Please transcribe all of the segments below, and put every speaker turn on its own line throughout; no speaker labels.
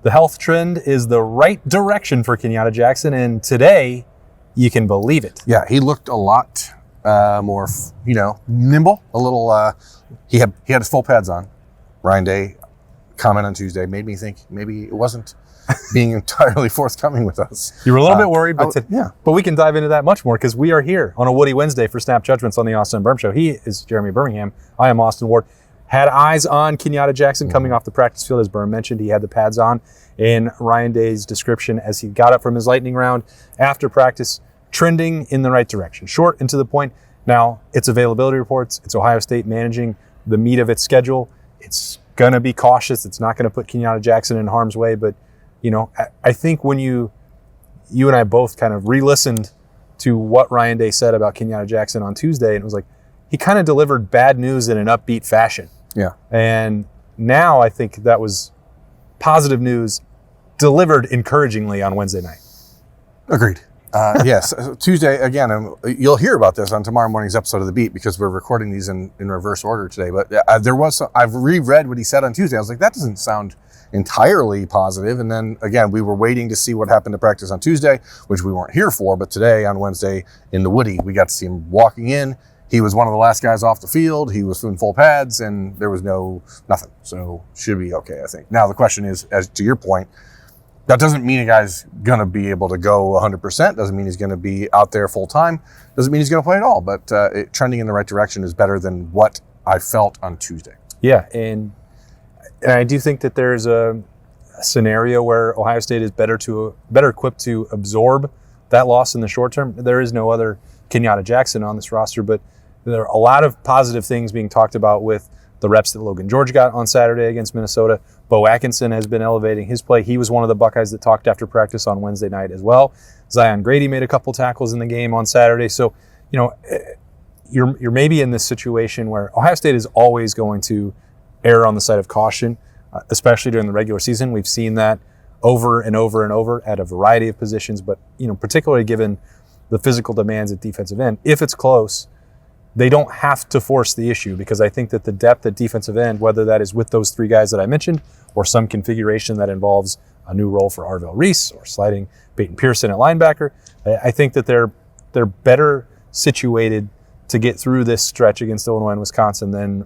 The health trend is the right direction for Kenyatta Jackson, and today, you can believe it.
Yeah, he looked a lot more, nimble. A little. He had his full pads on. Ryan Day comment on Tuesday made me think maybe it wasn't being entirely forthcoming with us.
You were a little bit worried, but we can dive into that much more because we are here on a Woody Wednesday for Snap Judgments on the Austin Birm Show. He is Jeremy Birmingham. I am Austin Ward. Had eyes on Kenyatta Jackson coming off the practice field. As Birm mentioned, he had the pads on. In Ryan Day's description, as he got up from his lightning round after practice, trending in the right direction. Short and to the point. Now, it's availability reports. It's Ohio State managing the meat of its schedule. It's going to be cautious. It's not going to put Kenyatta Jackson in harm's way. But, I think when you and I both kind of re-listened to what Ryan Day said about Kenyatta Jackson on Tuesday, and it was like, he kind of delivered bad news in an upbeat fashion.
Yeah.
And now I think that was positive news delivered encouragingly on Wednesday night.
Agreed. Yes. Tuesday, again, you'll hear about this on tomorrow morning's episode of The Beat because we're recording these in reverse order today. But I've reread what he said on Tuesday. I was like, that doesn't sound entirely positive. And then, again, we were waiting to see what happened to practice on Tuesday, which we weren't here for. But today, on Wednesday, in the Woody, we got to see him walking in. He was one of the last guys off the field. He was in full pads, and there was nothing. So should be okay, I think. Now, the question is, as to your point, that doesn't mean a guy's going to be able to go 100%. Doesn't mean he's going to be out there full time. Doesn't mean he's going to play at all. But trending in the right direction is better than what I felt on Tuesday.
Yeah, and I do think that there's a scenario where Ohio State is better equipped to absorb that loss in the short term. There is no other Kenyatta Jackson on this roster, but there are a lot of positive things being talked about with the reps that Logan George got on Saturday against Minnesota. Bo Atkinson has been elevating his play. He was one of the Buckeyes that talked after practice on Wednesday night as well. Zion Grady made a couple tackles in the game on Saturday. So, you're maybe in this situation where Ohio State is always going to err on the side of caution, especially during the regular season. We've seen that over and over and over at a variety of positions, but, particularly given the physical demands at defensive end, if it's close, they don't have to force the issue because I think that the depth at defensive end, whether that is with those three guys that I mentioned or some configuration that involves a new role for Arvell Reese or sliding Peyton Pearson at linebacker, I think that they're better situated to get through this stretch against Illinois and Wisconsin than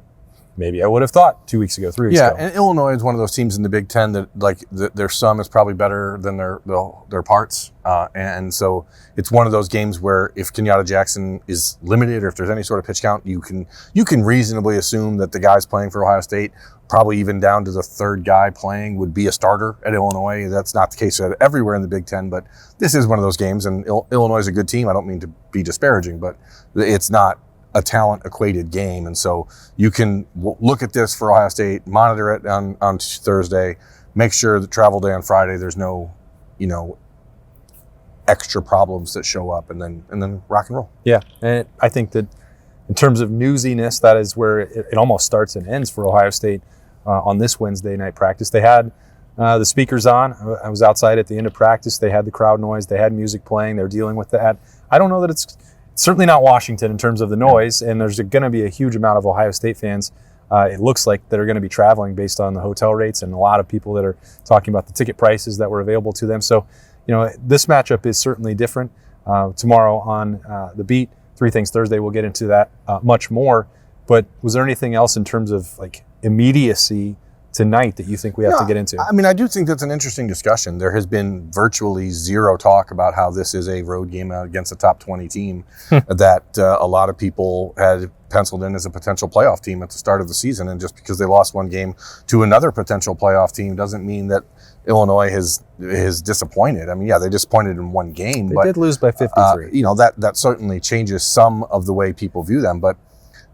maybe I would have thought 2 weeks ago, 3 weeks ago.
Yeah, and Illinois is one of those teams in the Big Ten that their sum is probably better than their parts. And so it's one of those games where if Kenyatta Jackson is limited or if there's any sort of pitch count, you can reasonably assume that the guys playing for Ohio State, probably even down to the third guy playing, would be a starter at Illinois. That's not the case everywhere in the Big Ten, but this is one of those games, and Illinois is a good team. I don't mean to be disparaging, but it's not a talent-equated game. And so you can look at this for Ohio State, monitor it on Thursday, make sure that travel day on Friday, there's no, extra problems that show up, and then rock and roll.
Yeah, and I think that in terms of newsiness, that is where it almost starts and ends for Ohio State on this Wednesday night practice. They had the speakers on. I was outside at the end of practice. They had the crowd noise. They had music playing. They're dealing with that. I don't know that it's certainly not Washington in terms of the noise, and there's going to be a huge amount of Ohio State fans, it looks like, that are going to be traveling based on the hotel rates, and a lot of people that are talking about the ticket prices that were available to them. So, this matchup is certainly different. Tomorrow on The Beat, Three Things Thursday, we'll get into that much more. But was there anything else in terms of immediacy tonight that you think we have to get into?
I mean, I do think that's an interesting discussion. There has been virtually zero talk about how this is a road game against a top 20 team that a lot of people had penciled in as a potential playoff team at the start of the season. And just because they lost one game to another potential playoff team doesn't mean that Illinois is disappointed. I mean, yeah, they disappointed in one game.
They did lose by 53.
That certainly changes some of the way people view them. But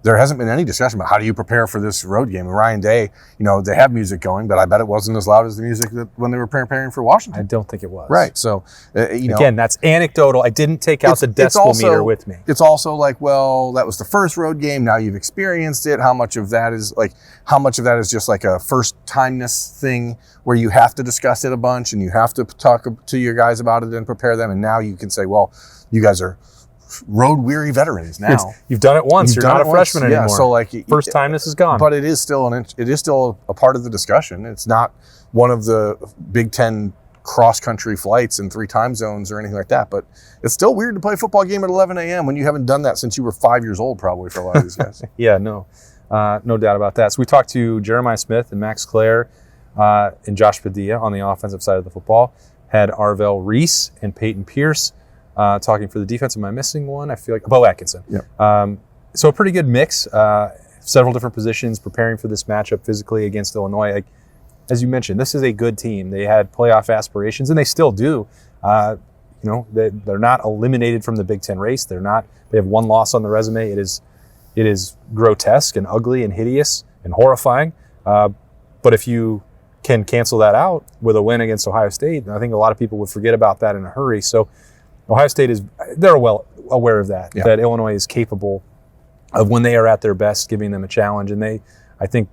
there hasn't been any discussion about how do you prepare for this road game. And Ryan Day, they have music going, but I bet it wasn't as loud as the music that when they were preparing for Washington.
I don't think it was.
Right. So,
again, that's anecdotal. I didn't take out the decibel meter with me.
It's also like, well, that was the first road game. Now you've experienced it. How much of that is just like a first timeness thing where you have to discuss it a bunch and you have to talk to your guys about it and prepare them. And now you can say, well, you guys are road-weary veterans now.
You've done it once. You're not a freshman anymore.
Yeah, so like
first time this is gone.
But it is still a part of the discussion. It's not one of the Big Ten cross-country flights in 3 time zones or anything like that. But it's still weird to play a football game at 11 a.m. when you haven't done that since you were 5 years old, probably, for a lot of these guys.
Yeah, no doubt about that. So we talked to Jeremiah Smith and Max Clair and Josh Padilla on the offensive side of the football. Had Arvell Reese and Peyton Pierce talking for the defense. Am I missing one? I feel like Bo Atkinson.
Yep.
So a pretty good mix. Several different positions preparing for this matchup physically against Illinois. Like, as you mentioned, this is a good team. They had playoff aspirations, and they still do. They're not eliminated from the Big Ten race. They have 1 loss on the resume. It is grotesque and ugly and hideous and horrifying. But if you can cancel that out with a win against Ohio State, I think a lot of people would forget about that in a hurry. So Ohio State they're well aware of that, that Illinois is capable of, when they are at their best, giving them a challenge. And I think,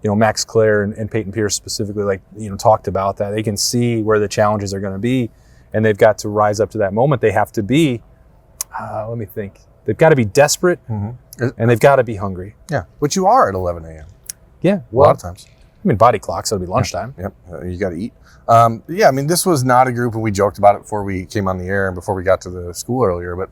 Max Clair and Peyton Pierce specifically, talked about that. They can see where the challenges are going to be, and they've got to rise up to that moment. They have to be, let me think. They've got to be desperate, and they've got to be hungry.
Yeah, which you are at 11 a.m.
Yeah,
a lot of times.
I mean, body clock, so it'll be lunchtime.
Yep, you got to eat. This was not a group, and we joked about it before we came on the air and before we got to the school earlier, but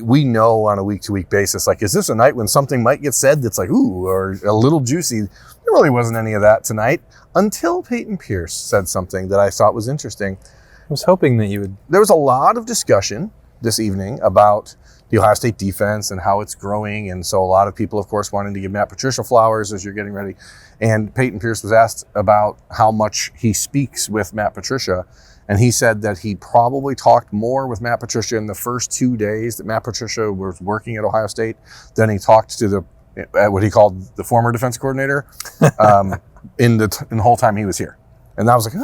we know on a week-to-week basis, is this a night when something might get said that's ooh, or a little juicy? There really wasn't any of that tonight until Peyton Pierce said something that I thought was interesting.
I was hoping that you would.
There was a lot of discussion this evening about the Ohio State defense and how it's growing. And so a lot of people, of course, wanting to give Matt Patricia flowers as you're getting ready. And Peyton Pierce was asked about how much he speaks with Matt Patricia. And he said that he probably talked more with Matt Patricia in the first 2 days that Matt Patricia was working at Ohio State than he talked to what he called the former defense coordinator in the whole time he was here. And I was like,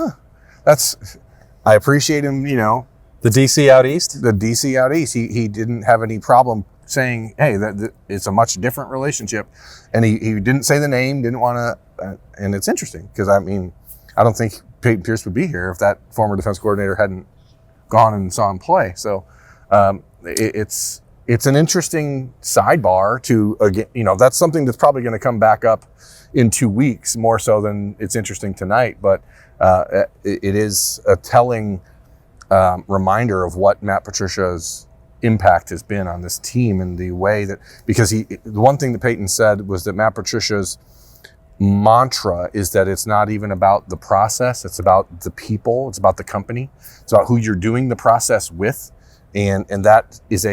I appreciate him,
The DC out east?
The DC out east. He didn't have any problem saying, hey, that it's a much different relationship. And he didn't say the name, didn't want to, and it's interesting because, I don't think Peyton Pierce would be here if that former defense coordinator hadn't gone and saw him play. So it's an interesting sidebar to, again, that's something that's probably going to come back up in 2 weeks more so than it's interesting tonight. But it is a telling reminder of what Matt Patricia's impact has been on this team and the way that, because the one thing that Peyton said was that Matt Patricia's mantra is that it's not even about the process, it's about the people, it's about the company, it's about who you're doing the process with. And that is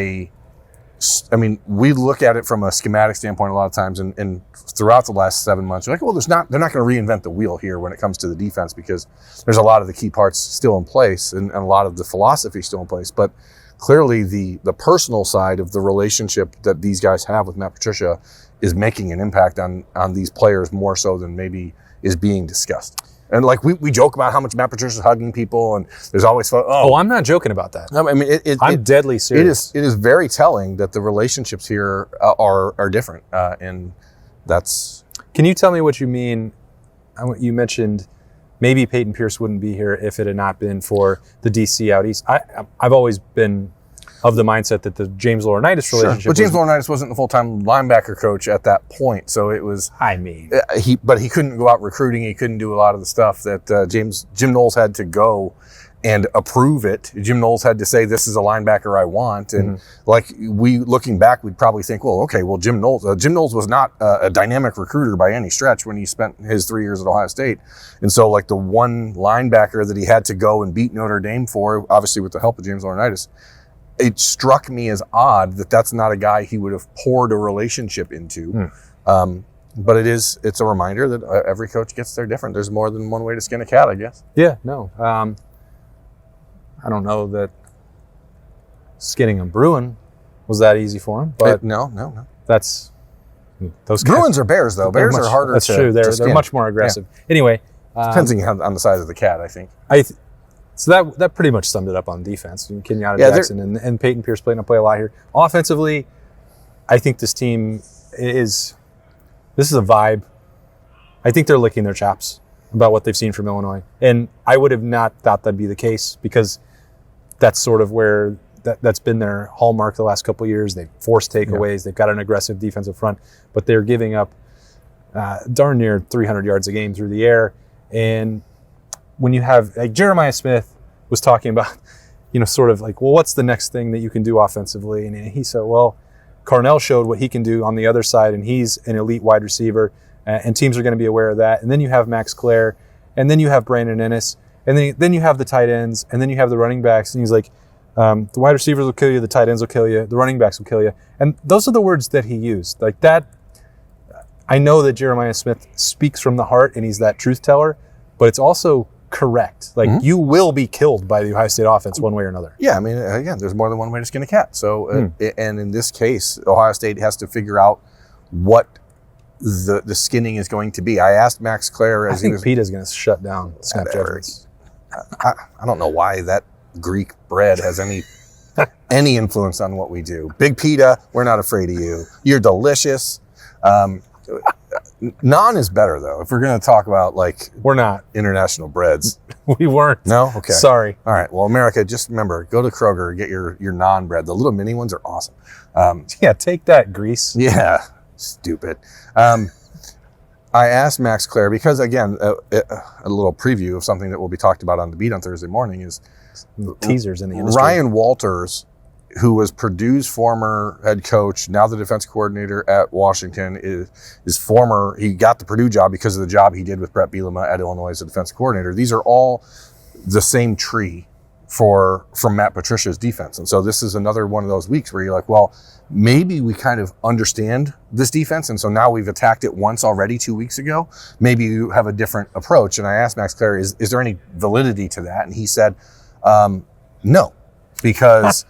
we look at it from a schematic standpoint a lot of times, and throughout the last 7 months, you're like, well, they're not going to reinvent the wheel here when it comes to the defense, because there's a lot of the key parts still in place and a lot of the philosophy still in place. But clearly the personal side of the relationship that these guys have with Matt Patricia is making an impact on these players more so than maybe is being discussed. And we joke about how much Matt Patricia's hugging people, and there's always fun.
Oh, I'm not joking about that. I'm deadly serious.
It is very telling that the relationships here are different, and that's.
Can you tell me what you mean? You mentioned maybe Peyton Pierce wouldn't be here if it had not been for the DC out east. I've always been of the mindset that the James Laurinaitis relationship.
Sure. But James Laurinaitis wasn't the full-time linebacker coach at that point, so it was. But he couldn't go out recruiting. He couldn't do a lot of the stuff that Jim Knowles had to go and approve it. Jim Knowles had to say, "This is a linebacker I want." And looking back, we'd probably think, Jim Knowles was not a dynamic recruiter by any stretch when he spent his 3 years at Ohio State. And so the one linebacker that he had to go and beat Notre Dame for, obviously with the help of James Laurinaitis, it struck me as odd that that's not a guy he would have poured a relationship into. But it's a reminder that every coach gets there different. There's more than one way to skin a cat, I guess.
Yeah, no. I don't know that skinning a Bruin was that easy for him. But
no.
That's those
Bruins are bears, though. Bears are harder.
That's true. They're much more aggressive. Yeah. Anyway,
depending on the size of the cat, I think.
So that pretty much summed it up on defense. Kenyatta Jackson and Peyton Pierce play a lot here. Offensively, I think this team this is a vibe. I think they're licking their chops about what they've seen from Illinois. And I would have not thought that'd be the case, because that's sort of where that's been their hallmark the last couple of years. They've forced takeaways. They've got an aggressive defensive front, but they're giving up darn near 300 yards a game through the air. And when you have, like Jeremiah Smith was talking about, sort of like, well, what's the next thing that you can do offensively? And he said, well, Carnell showed what he can do on the other side, and he's an elite wide receiver, and teams are going to be aware of that. And then you have Max Clair, and then you have Brandon Ennis, and then you have the tight ends, and then you have the running backs. And he's like, the wide receivers will kill you, the tight ends will kill you, the running backs will kill you. And those are the words that he used. Like that, I know that Jeremiah Smith speaks from the heart, and he's that truth teller, but it's also correct. Like you will be killed by the Ohio State offense one way or another.
Yeah, I mean, again, there's more than one way to skin a cat. So, and in this case, Ohio State has to figure out what the skinning is going to be. I asked Max Clair
I think Peta's going to shut down snap judgments.
I don't know why that Greek bread has any influence on what we do. Big Peta, we're not afraid of you. You're delicious. Naan is better though. If we're going to talk about
we're not
international breads,
we weren't.
No, okay.
Sorry.
All right. Well, America, just remember, go to Kroger and get your naan bread. The little mini ones are awesome.
Take that, Grease.
Yeah, stupid. I asked Max Clair because again, a little preview of something that will be talked about on the beat on Thursday morning is
teasers in the industry.
Ryan Walters, who was Purdue's former head coach, now the defense coordinator at Washington, he got the Purdue job because of the job he did with Brett Bielema at Illinois as a defense coordinator. These are all the same tree from Matt Patricia's defense. And so this is another one of those weeks where you're like, well, maybe we kind of understand this defense. And so now we've attacked it once already 2 weeks ago. Maybe you have a different approach. And I asked Max Clair, is there any validity to that? And he said, no, because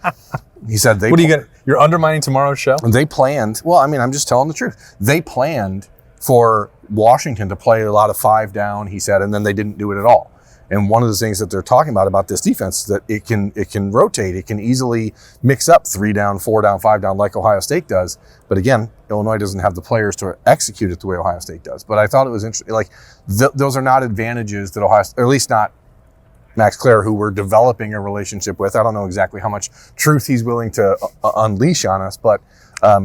he said
what are you going? You're undermining tomorrow's show.
They planned. Well, I mean, I'm just telling the truth. They planned for Washington to play a lot of 5 down. He said, and then they didn't do it at all. And one of the things that they're talking about this defense is that it can rotate. It can easily mix up 3 down, 4 down, 5 down, like Ohio State does. But again, Illinois doesn't have the players to execute it the way Ohio State does. But I thought it was interesting. Like those are not advantages that Ohio, or at least not Max Clair, who we're developing a relationship with. I don't know exactly how much truth he's willing to unleash on us, but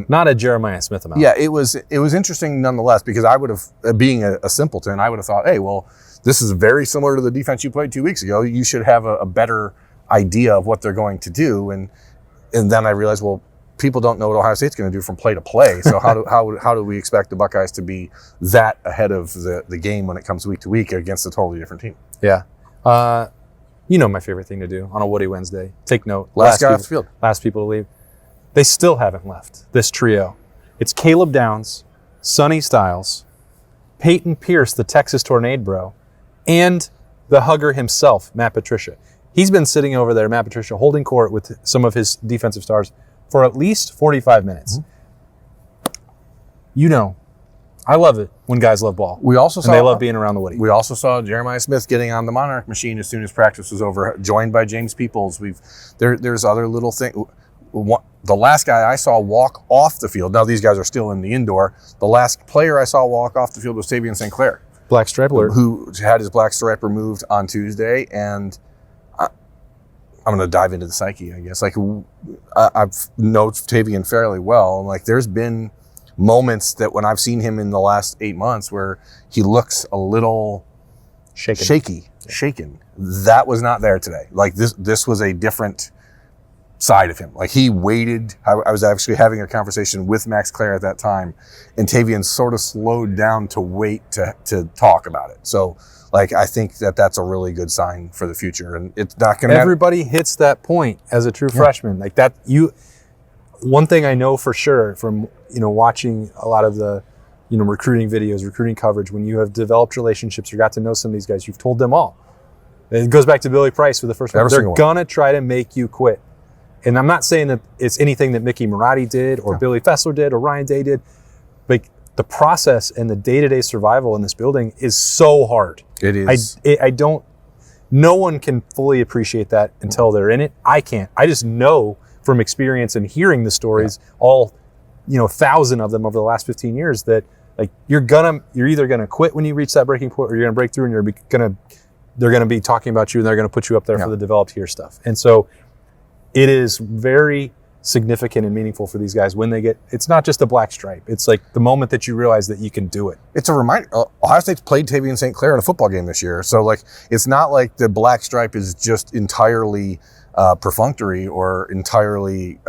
not a Jeremiah Smith amount.
Yeah, it was interesting nonetheless, because I would have, being a simpleton, I would have thought, hey, well, this is very similar to the defense you played 2 weeks ago. You should have a better idea of what they're going to do. And then I realized, well, people don't know what Ohio State's going to do from play to play. So how do we expect the Buckeyes to be that ahead of the game when it comes week to week against a totally different team?
Yeah. My favorite thing to do on a Woody Wednesday. Take note.
Last guy off the field.
Last people to leave. They still haven't left, this trio. It's Caleb Downs, Sonny Styles, Peyton Pierce, the Texas Tornado Bro, and the hugger himself, Matt Patricia. He's been sitting over there, Matt Patricia, holding court with some of his defensive stars for at least 45 minutes. Mm-hmm. I love it when guys love ball. They love being around the Woody.
We also saw Jeremiah Smith getting on the Monarch machine as soon as practice was over, joined by James Peoples. There's other little things. The last guy I saw walk off the field, now these guys are still in the indoor, the last player I saw walk off the field was Tavian St.
Black stripe alert.
Who had his black stripe removed on Tuesday. And I'm going to dive into the psyche, I guess. I've known Tavian fairly well. Like, there's been moments that when I've seen him in the last 8 months where he looks a little shaken. That was not there today. Like, this was a different side of him. Like, he waited. I was actually having a conversation with Max Clair at that time, and Tavian sort of slowed down to wait to talk about it. So, I think that's a really good sign for the future. And it's not going to
everybody hits that point as a true freshman. Like that, one thing I know for sure from, watching a lot of the, recruiting videos, recruiting coverage, when you have developed relationships or got to know some of these guys, you've told them all. It goes back to Billy Price for the first one. They're going to try to make you quit. And I'm not saying that it's anything that Mickey Marotti did or Billy Fessler did or Ryan Day did. But the process and the day-to-day survival in this building is so hard.
It is.
No one can fully appreciate that until they're in it. I can't. I just know from experience and hearing the stories, all 1,000 of them over the last 15 years, that you're either gonna quit when you reach that breaking point, or you're gonna break through, and they're gonna be talking about you, and they're gonna put you up there for the developed here stuff. And so it is very significant and meaningful for these guys when they get, it's not just a black stripe. It's like the moment that you realize that you can do it.
It's a reminder. Ohio State's played Tavian St. Clair in a football game this year. So like, it's not like the black stripe is just entirely perfunctory or entirely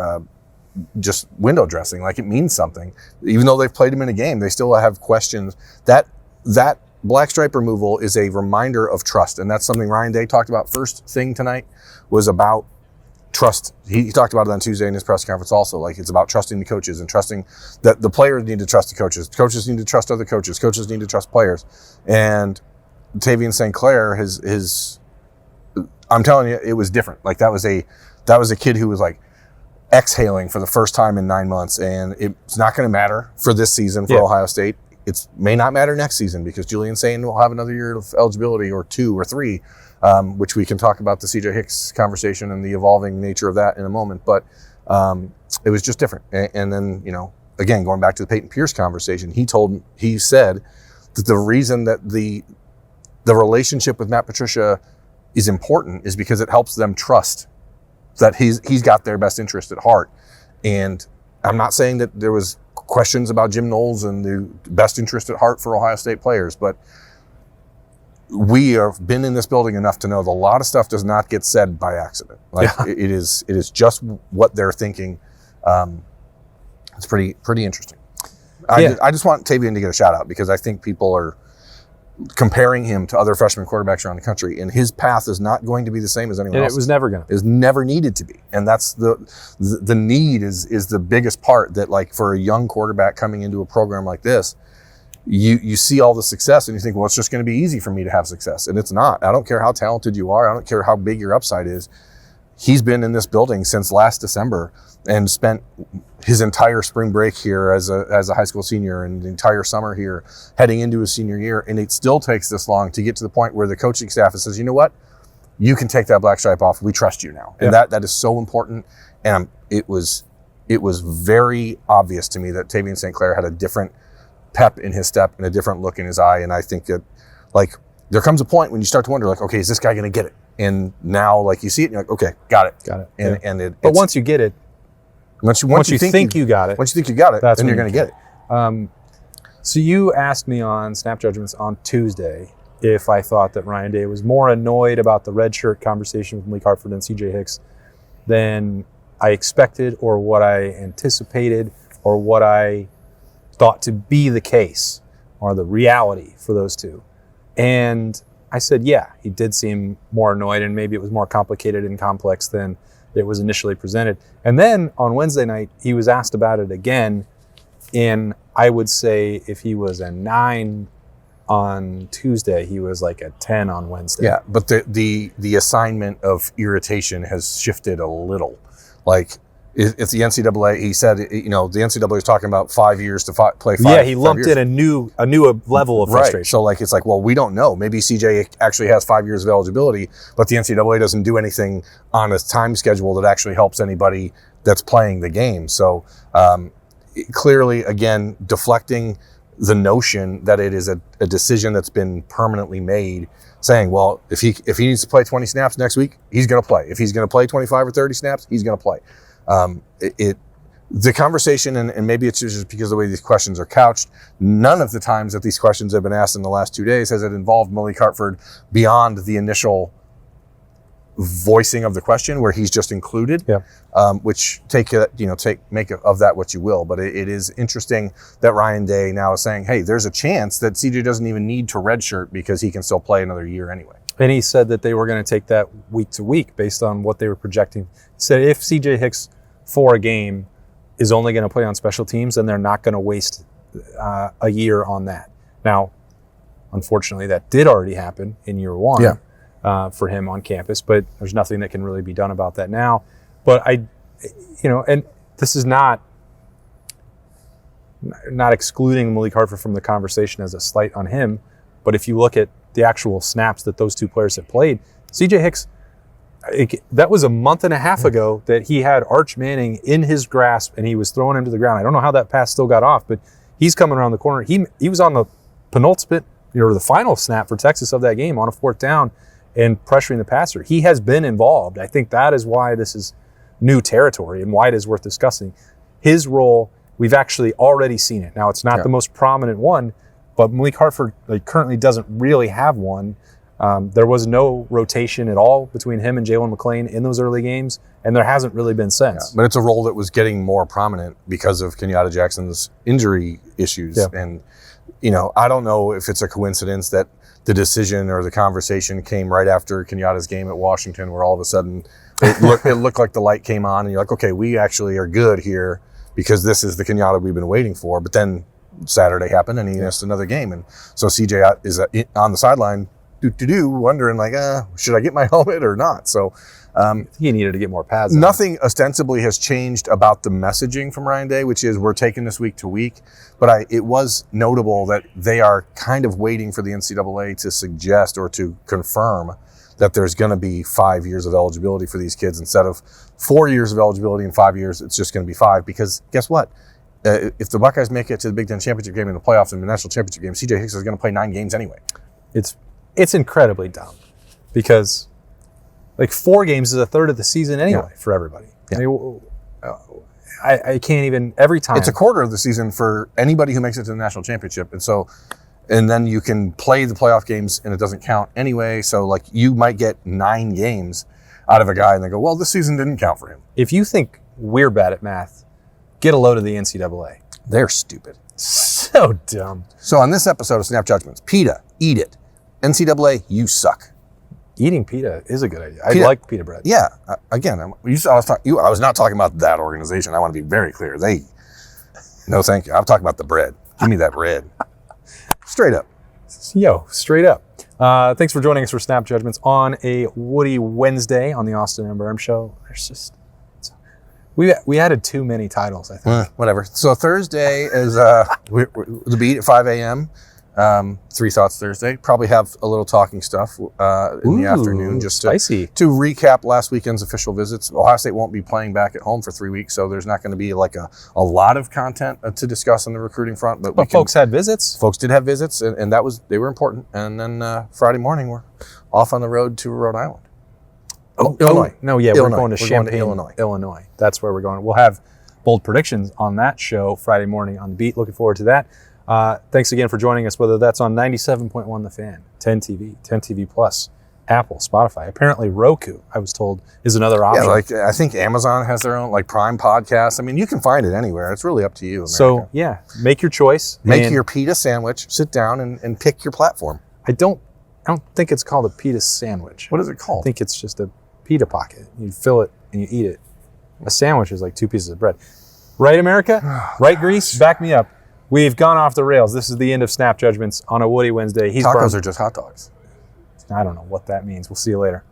just window dressing. Like, it means something. Even though they've played him in a game, they still have questions. That black stripe removal is a reminder of trust. And that's something Ryan Day talked about first thing tonight, was about trust. He talked about it on Tuesday in his press conference also. Like, it's about trusting the coaches and trusting that the players need to trust the coaches. Coaches need to trust other coaches. Coaches need to trust players. And Tavian St. Clair, I'm telling you, it was different. Like, that was a kid who was like exhaling for the first time in 9 months. And it's not going to matter for this season for Ohio State. It may not matter next season because Julian Sain will have another year of eligibility, or 2 or 3, which we can talk about the CJ Hicks conversation and the evolving nature of that in a moment. But it was just different. And then, again, going back to the Peyton Pierce conversation, he said that the reason that the relationship with Matt Patricia is important is because it helps them trust that he's got their best interest at heart. And I'm not saying that there was questions about Jim Knowles and the best interest at heart for Ohio State players, but we have been in this building enough to know that a lot of stuff does not get said by accident. It is just what they're thinking. It's pretty interesting. I just want Tavian to get a shout out because I think people are comparing him to other freshman quarterbacks around the country, and his path is not going to be the same as anyone else.
It was never going to.
It was never needed to be. And that's the need is the biggest part, that like for a young quarterback coming into a program like this, you see all the success and you think, well, it's just going to be easy for me to have success. And it's not. I don't care how talented you are. I don't care how big your upside is. He's been in this building since last December and spent his entire spring break here as a high school senior, and the entire summer here heading into his senior year. And it still takes this long to get to the point where the coaching staff says, you know what, you can take that black stripe off. We trust you now. And that is so important. And it was very obvious to me that Tavian St. Clair had a different pep in his step and a different look in his eye. And I think that, like, there comes a point when you start to wonder, like, okay, is this guy going to get it? And now, like, you see it and you're like, okay, got it.
But once you get it, once you think you got it,
then you're going to get it.
So you asked me on Snap Judgments on Tuesday if I thought that Ryan Day was more annoyed about the redshirt conversation with Malik Hartford and CJ Hicks than I expected, or what I anticipated, or what I thought to be the case or the reality for those two. And I said, yeah, he did seem more annoyed, and maybe it was more complicated and complex than it was initially presented. And then on Wednesday night, he was asked about it again. And I would say if he was a 9 on Tuesday, he was like a 10 on Wednesday.
Yeah, but the assignment of irritation has shifted a little. Like, it's the NCAA. He said, the NCAA is talking about 5 years to play 5.
Yeah, he lumped in a new level of frustration.
Right. So like, it's like, well, we don't know. Maybe CJ actually has 5 years of eligibility, but the NCAA doesn't do anything on a time schedule that actually helps anybody that's playing the game. So clearly, again, deflecting the notion that it is a decision that's been permanently made, saying, well, if he needs to play 20 snaps next week, he's going to play. If he's going to play 25 or 30 snaps, he's going to play. The conversation, and maybe it's just because of the way these questions are couched, none of the times that these questions have been asked in the last 2 days has it involved Malik Hartford beyond the initial voicing of the question, where he's just included. Which make of that what you will. But it is interesting that Ryan Day now is saying, hey, there's a chance that CJ doesn't even need to redshirt because he can still play another year anyway.
And he said that they were going to take that week to week based on what they were projecting. He said if CJ Hicks for a game is only going to play on special teams, then they're not going to waste a year on that. Now, unfortunately, that did already happen in year 1 for him on campus, but there's nothing that can really be done about that now. But and this is not excluding Malik Hartford from the conversation as a slight on him, but if you look at the actual snaps that those two players have played, CJ Hicks, that was a month and a half ago that he had Arch Manning in his grasp and he was throwing him to the ground. I don't know how that pass still got off, but he's coming around the corner. He was on the penultimate, the final snap for Texas of that game on a 4th down and pressuring the passer. He has been involved. I think that is why this is new territory and why it is worth discussing. His role, we've actually already seen it. Now, it's not the most prominent one, but Malik Hartford currently doesn't really have one. There was no rotation at all between him and Jalen McClain in those early games, and there hasn't really been since.
Yeah, but it's a role that was getting more prominent because of Kenyatta Jackson's injury issues. Yeah. And, I don't know if it's a coincidence that the decision or the conversation came right after Kenyatta's game at Washington, where all of a sudden it looked like the light came on and you're like, okay, we actually are good here because this is the Kenyatta we've been waiting for. But then Saturday happened and he missed another game. And so CJ is on the sideline wondering should I get my helmet or not? So
he needed to get more pads.
Nothing ostensibly has changed about the messaging from Ryan Day, which is we're taking this week to week. But it was notable that they are kind of waiting for the NCAA to suggest or to confirm that there's going to be 5 years of eligibility for these kids instead of 4 years of eligibility in 5 years. It's just going to be 5 because guess what? If the Buckeyes make it to the Big Ten championship game and the playoffs and the national championship game, CJ Hicks is going to play 9 games anyway.
It's incredibly dumb because 4 games is a third of the season anyway for everybody. Yeah. I can't even, every time.
It's a quarter of the season for anybody who makes it to the national championship. And then you can play the playoff games and it doesn't count anyway. So you might get 9 games out of a guy and they go, well, this season didn't count for him.
If you think we're bad at math, get a load of the NCAA.
They're stupid.
So dumb.
So on this episode of Snap Judgments, PETA, eat it. NCAA, you suck.
Eating pita is a good idea. I like pita bread.
Yeah. Again, I was not talking about that organization. I want to be very clear. No, thank you. I'm talking about the bread. Give me that bread. Straight up.
Straight up. Thanks for joining us for Snap Judgments on a Woody Wednesday on the Austin Birm Show. We added too many titles, I think.
Whatever. So Thursday is the beat at 5 a.m. 3 Thoughts Thursday. Probably have a little talking stuff in the afternoon just to recap last weekend's official visits. Ohio State won't be playing back at home for 3 weeks, so there's not going to be a lot of content to discuss on the recruiting front. But
folks had visits.
Folks did have visits, and they were important. And then Friday morning, we're off on the road to Rhode Island.
Illinois. We're going to Champaign,
Illinois.
That's where we're going. We'll have bold predictions on that show Friday morning on the beat. Looking forward to that. Thanks again for joining us, whether that's on 97.1 The Fan, 10 TV, 10 TV Plus, Apple, Spotify. Apparently Roku, I was told, is another option.
Yeah, I think Amazon has their own Prime podcast. I mean, you can find it anywhere. It's really up to you, America.
So, make your choice.
Make your pita sandwich, sit down and pick your platform.
I don't think it's called a pita sandwich.
What is it called?
I think it's just a pita pocket. You fill it and you eat it. A sandwich is like 2 pieces of bread. Right, America? Right, Greece? Back me up. We've gone off the rails. This is the end of Snap Judgments on a Woody Wednesday.
Tacos are just hot dogs.
I don't know what that means. We'll see you later.